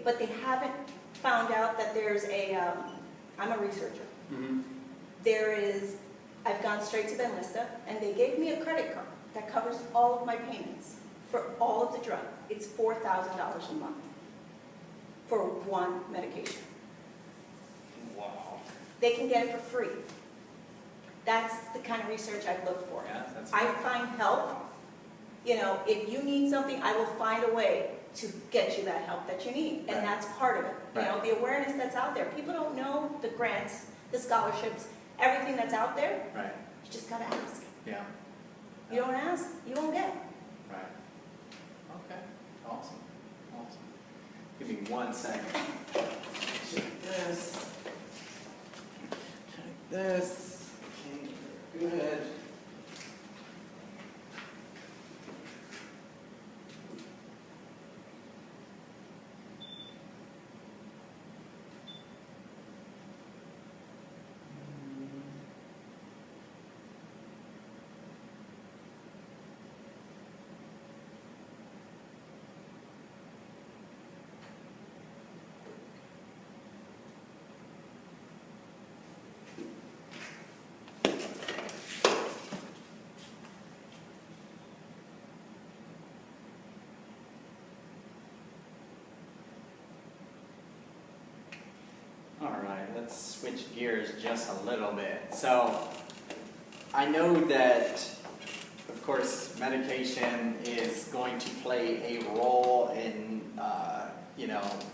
but they haven't found out that there's a, I'm a researcher. Mm-hmm. I've gone straight to Benlista, and they gave me a credit card that covers all of my payments for all of the drugs. It's $4,000 a month for one medication. Wow. They can get it for free. That's the kind of research I've looked for. Yeah, that's I find help. You know, if you need something, I will find a way to get you that help that you need. And Right. that's part of it. You Right. know, the awareness that's out there. People don't know the grants, the scholarships, everything that's out there. Right. You just gotta ask. Yeah. You don't ask, you won't get. Right. Okay. Awesome. Awesome. Give me 1 second. Check this. Check this. Okay. Good. All right, let's switch gears just a little bit. So, I know that, of course, medication is going to play a role in,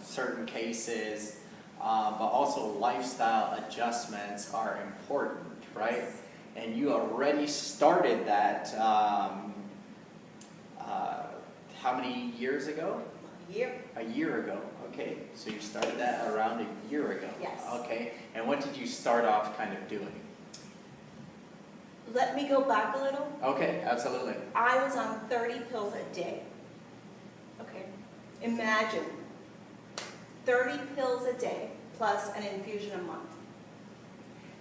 certain cases, but also lifestyle adjustments are important, right? And you already started that, how many years ago? A year. A year ago, okay. So you started that around a year ago? Yes. Okay, and what did you start off kind of doing? Let me go back a little. Okay, absolutely. I was on 30 pills a day. Okay. Imagine 30 pills a day plus an infusion a month.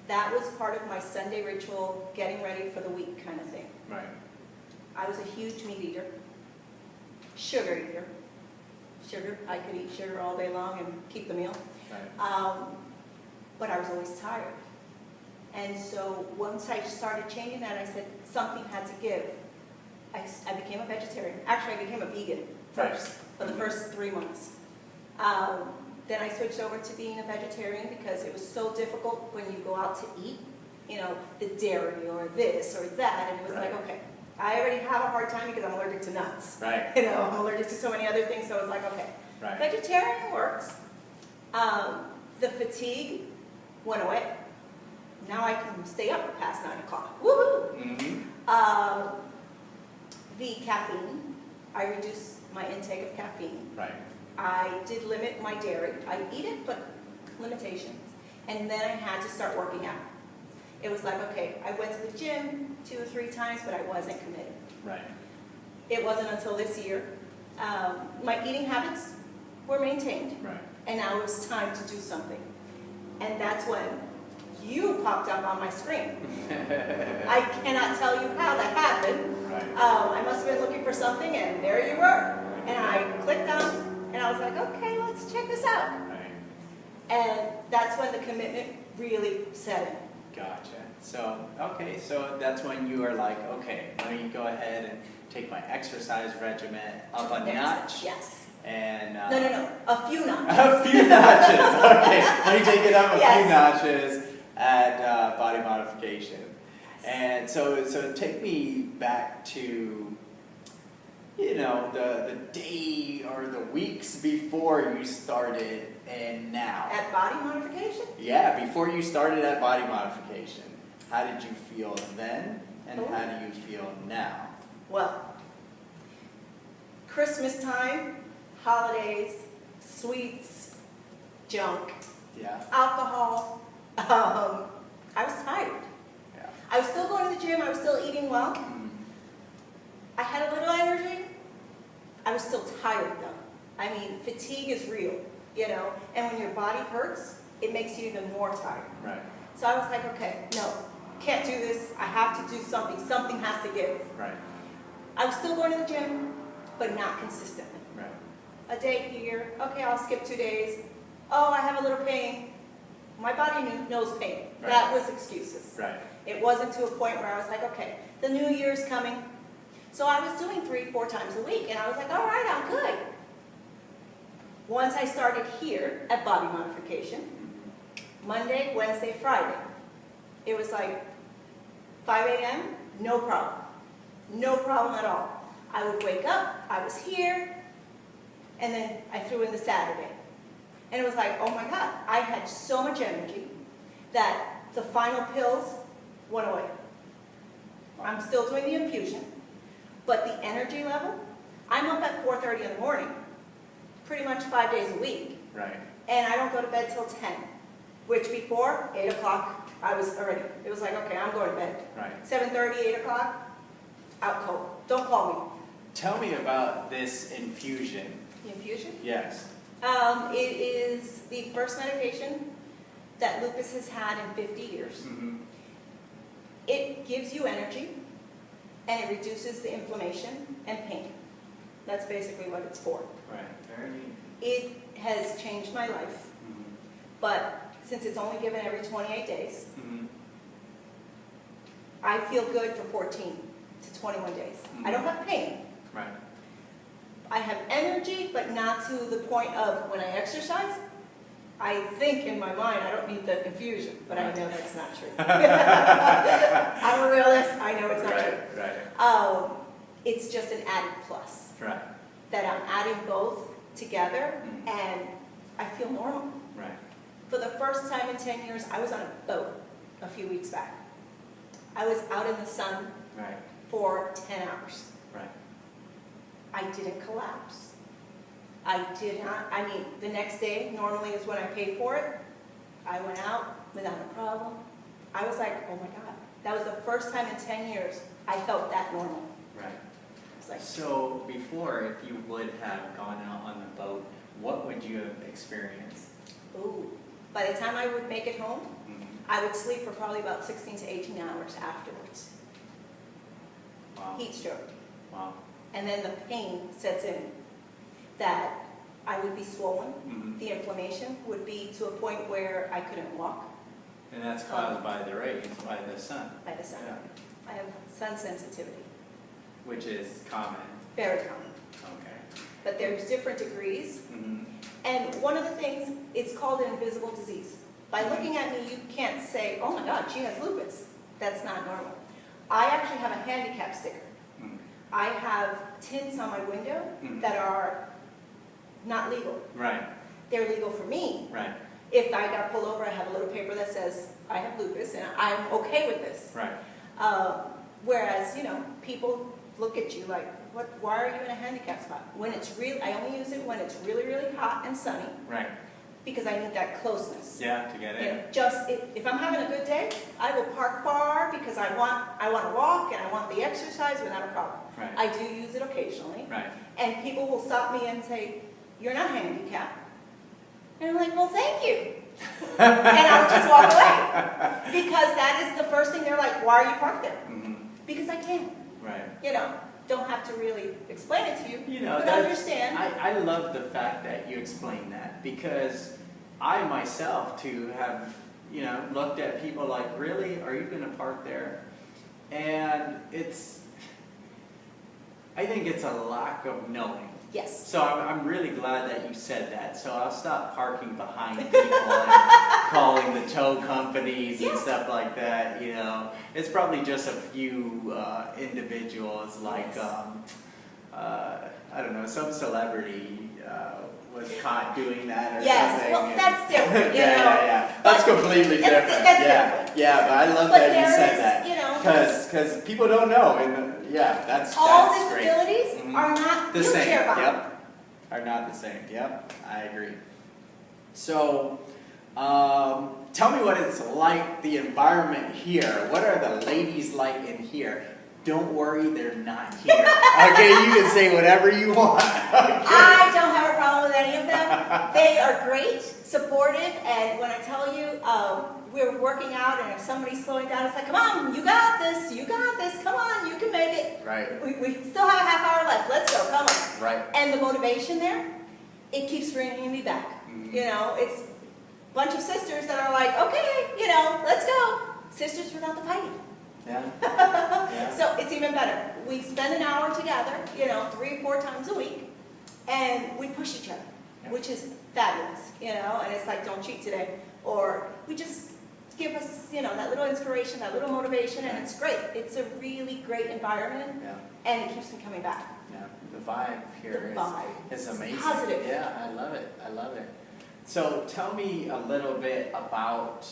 That was part of my Sunday ritual, getting ready for the week kind of thing. Right. I was a huge meat eater, sugar eater. Sugar, I could eat sugar all day long and keep the meal. Right. But I was always tired. And so once I started changing that, I said something had to give. I became a vegetarian. Actually, I became a vegan first, for the first 3 months. Then I switched over to being a vegetarian because it was so difficult when you go out to eat, you know, the dairy or this or that, and it was Right. like, okay, I already have a hard time because I'm allergic to nuts. Right. You know, I'm allergic to so many other things, so it was like, okay, Right. vegetarian works. The fatigue went away. Now I can stay up past 9 o'clock. Woohoo! Mm-hmm. The caffeine, I reduced my intake of caffeine. Right. I did limit my dairy. I eat it, but limitations. And then I had to start working out. It was like, okay, I went to the gym 2 or 3 times, but I wasn't committed. Right. It wasn't until this year. My eating habits were maintained, Right. and now it was time to do something. And that's when you popped up on my screen. I cannot tell you how that happened. Right. I must have been looking for something, and there you were. And I clicked on, and I was like, okay, let's check this out. Right. And that's when the commitment really set in. Gotcha. So, okay, so that's when you are like, okay, let me go ahead and take my exercise regimen up a notch. Yes. And No. A few notches. a few notches. Okay, let me take it up a Yes. few notches at body modification. And so take me back to, you know, the day or the weeks before you started and now. At body modification? Yeah, before you started at body modification. How did you feel then, and Oh. how do you feel now? Well, Christmas time, holidays, sweets, junk, Yeah, alcohol. I was tired. yeah. I was still going to the gym. I was still eating well. Mm. I had a little energy. I was still tired though. I mean, fatigue is real, you know, and when your body hurts, it makes you even more tired. Right, So I was like, okay, no, can't do this. I have to do something. Something has to give. right, I was still going to the gym, but not consistently. right. a day here, okay, I'll skip 2 days. Oh, I have a little pain. My body knows pain. Right. That was excuses. Right. It wasn't to a point where I was like, okay, the new year's coming. So I was doing 3-4 times a week, and I was like, all right, I'm good. Once I started here at Body Modification, Monday, Wednesday, Friday, it was like 5 a.m., no problem. No problem at all. I would wake up, I was here, and then I threw in the Saturday. And it was like, oh my God, I had so much energy that the final pills went away. I'm still doing the infusion, but the energy level, I'm up at 4:30 in the morning, pretty much 5 days a week. Right. And I don't go to bed till 10, which before, 8 o'clock, I was already, it was like, okay, I'm going to bed. Right. 7:30, 8 o'clock, out cold. Don't call me. Tell me about this infusion. The infusion? Yes. It is the first medication that lupus has had in 50 years. Mm-hmm. It gives you energy, and it reduces the inflammation and pain. That's basically what it's for. Right. Very neat. It has changed my life, Mm-hmm. but since it's only given every 28 days, Mm-hmm. I feel good for 14 to 21 days. Mm-hmm. I don't have pain. Right. I have energy, but not to the point of when I exercise. I think in my mind I don't need the infusion, but I know that's not true. I'm a realist. I know it's not true. Right. It's just an added plus Right. that I'm adding both together, Mhm. and I feel normal. Right. For the first time in 10 years, I was on a boat a few weeks back. I was out in the sun Right. for 10 hours. Right. I didn't collapse. I did not, I mean, the next day normally is when I pay for it. I went out without a problem. I was like, oh my God. That was the first time in 10 years I felt that normal. Right. It's like, So before, if you would have gone out on the boat, what would you have experienced? ooh. By the time I would make it home, Mm-hmm. I would sleep for probably about 16 to 18 hours afterwards. Wow. Heat stroke. Wow. And then the pain sets in that I would be swollen. Mm-hmm. The inflammation would be to a point where I couldn't walk And that's caused by the rays, by the sun. by the sun. Yeah. I have sun sensitivity, Which is common. very common. Okay. But there's different degrees. Mm-hmm. And one of the things, it's called an invisible disease. By looking at me, you can't say, oh my God, she has lupus. That's not normal. I actually have a handicap sticker. Mm-hmm. I have tints on my window Mhm. that are not legal. Right. They're legal for me. Right. If I got pulled over, I have a little paper that says I have lupus and I'm okay with this. Right. Whereas, you know, people look at you like, what? Why are you in a handicap spot? When it's real, I only use it when it's really, really hot and sunny Right. because I need that closeness. Yeah, to get You in. know, just if I'm having a good day, I will park far because I want to walk and I want the exercise without a problem. Right. I do use it occasionally, Right. and people will stop me and say, "You're not handicapped," and I'm like, "Well, thank you," and I'll just walk away because that is the first thing they're like, "Why are you parked there?" Mm-hmm. Because I can. Right. You know, don't have to really explain it to you, You know, but that's- understand. I love the fact that you explain that, because I myself too have, you know, looked at people like, really, are you going to park there? And I think it's a lack of knowing. Yes. So I'm really glad that you said that. So I'll stop parking behind people and calling the tow companies and Yes. stuff like that. You know, it's probably just a few individuals like Yes. I don't know, some celebrity was caught doing that or Yes. something. Well, and- that's different. You yeah, know. yeah. That's But completely that's- different. that's yeah, different. yeah. But I love But that you there said is, that. you know, Because people don't know, and yeah, that's all great. disabilities Mhm. are not The same, wheelchair bound. yep, are not the same, yep, I agree. So, tell me what it's like, the environment here. What are the ladies like in here? Don't worry, they're not here. Okay, you can say whatever you want. Okay. I don't have a problem with any of them. They are great, supportive, and when I tell you, we're working out, and if somebody's slowing down, it's like, come on, you got this, come on, you can make it. Right, We still have a half hour left, let's go, come on. right. And the motivation there, it keeps bringing me back. Mhm. You know, it's a bunch of sisters that are like, okay, you know, let's go. Sisters without the fighting. Yeah. Yeah. So it's even better. We spend an hour together, you know, 3 or 4 times a week, and we push each other, Yeah. which is fabulous, you know, and it's like, don't cheat today. Or we just give us, you know, that little inspiration, that little motivation, and it's great. It's a really great environment, Yeah. and it keeps me coming back. Yeah. The vibe here The vibe. is amazing. Positive. Yeah, I love it. I love it. So tell me a little bit about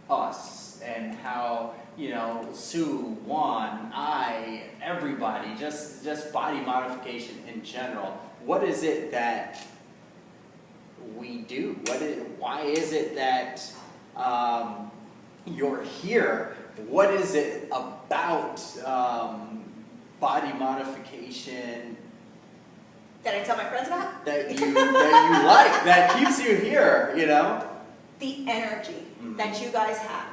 us and how, you know, Sue, Juan, I, everybody, just body modification in general. What is it that we do? Why is it that you're here? What is it about body modification That I tell my friends about? that you like, that keeps you here, you know? The energy Mhm. that you guys have,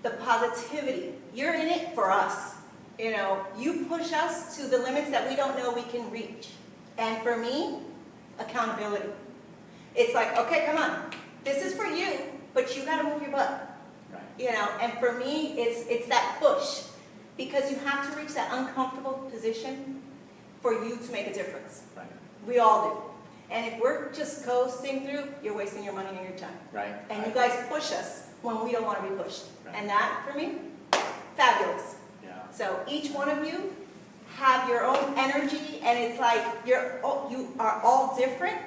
the positivity. You're in it for us. You know, you push us to the limits that we don't know we can reach. And for me, accountability. It's like, okay, come on, this is for you, but you gotta move your butt. Right. You know, and for me, it's that push. Because you have to reach that uncomfortable position for you to make a difference. Right. We all do. And if we're just coasting through, you're wasting your money and your time. Right. And you guys push us when we don't want to be pushed. Right. And that, for me, fabulous. Yeah. So each one of you have your own energy, and it's like you are all different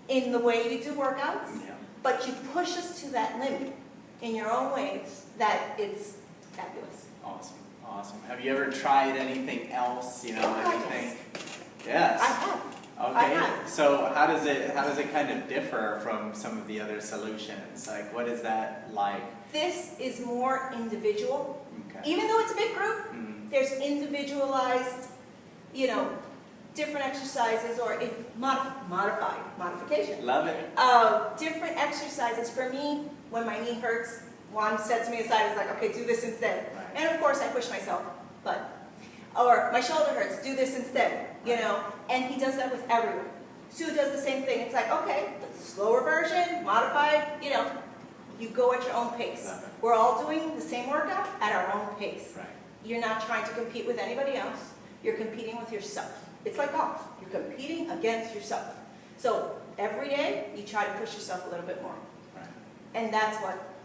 in the way you do workouts, Yeah. but you push us to that limit in your own ways that it's fabulous. Awesome. Awesome. Have you ever tried anything else? You know, Oh, anything? Yes. I have. Okay. I have. So how does it kind of differ from some of the other solutions? Like, what is that like? This is more individual. Okay. Even though it's a big group, Mhm. there's individualized, you know, different exercises or modification. Love it. Different exercises. For me, when my knee hurts, Juan sets me aside. It's like, okay, do this instead. Right. And of course, I push myself, but, or my shoulder hurts, do this instead, you know. And he does that with everyone. Sue does the same thing. It's like, okay, the slower version, modified, you know, you go at your own pace. Love it. We're all doing the same workout at our own pace. Right. You're not trying to compete with anybody else. You're competing with yourself. It's like golf. You're competing against yourself. So every day, you try to push yourself a little bit more. Right. And that's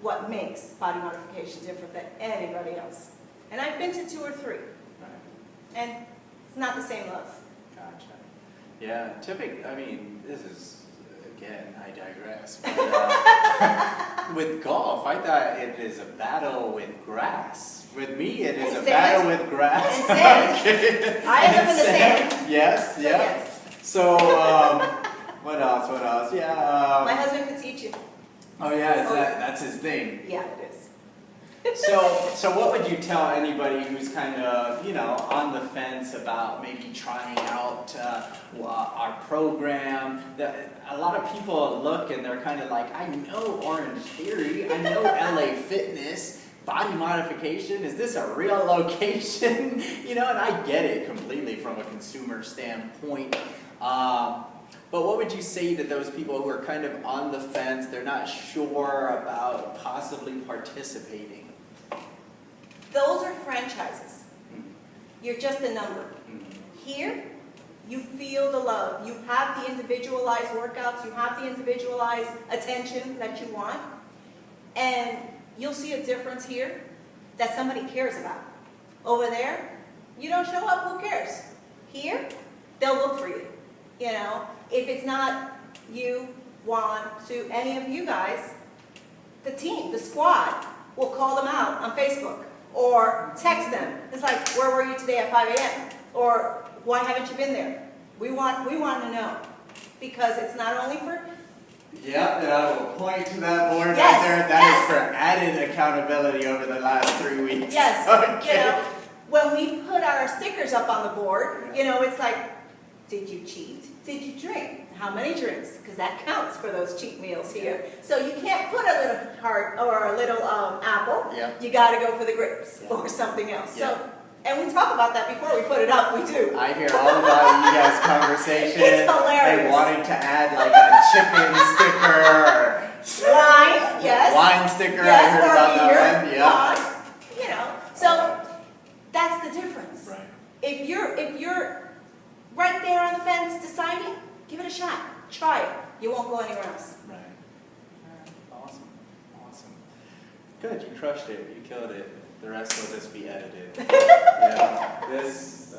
what makes body modification different than anybody else. And I've been to 2 or 3. Right. And it's not the same love. Gotcha. Yeah. I mean, this is, again, I digress. But, with golf, I thought it is a battle with grass. With me, it is And a sand. battle with grass. And sand. Okay. I end up in the And sand. Yes. So Yeah. yes, So, what else? What else? Yeah. my husband could teach you. Oh yeah, that's his thing. Yeah, it is. So what would you tell anybody who's kind of, you know, on the fence about maybe trying out our program? A lot of people look and they're kind of like, I know Orange Theory, I know LA Fitness, body modification, is this a real location? You know, and I get it completely from a consumer standpoint. But what would you say to those people who are kind of on the fence, they're not sure about possibly participating? Those are franchises. You're just a number. Mhm. Here, you feel the love. You have the individualized workouts. You have the individualized attention that you want. And you'll see a difference here that somebody cares about. Over there, you don't show up, who cares? Here, they'll look for you. You know, if it's not you, Juan, Sue, any of you guys, the team, the squad, will call them out on Facebook or text them. It's like, where were you today at 5 a.m.? Or why haven't you been there? We want to know, because it's not only for Yeah, and I will point to that board Yes, right there. That yes. is for added accountability over the last 3 weeks. yes, Okay. you know, when we put our stickers up on the board, you know, it's like, did you cheat? Did you drink? How many drinks? Because that counts for those cheat meals here. So you can't put a little heart or a little apple. Yeah. You got to go for the grapes Yeah. or something else. Yeah. So And we talk about that before we put it up, we do. I hear all about you guys' conversation. It's hilarious. And wanting to add like a chicken sticker or Wine, yes. wine sticker. I Yes, heard or about beer, that one. Yeah. wine, you know, so that's the difference. Right. If you're right there on the fence deciding, give it a shot, try it. You won't go anywhere else. Right. Awesome. Awesome. Good. You crushed it. You killed it. The rest will just be edited. Yeah. This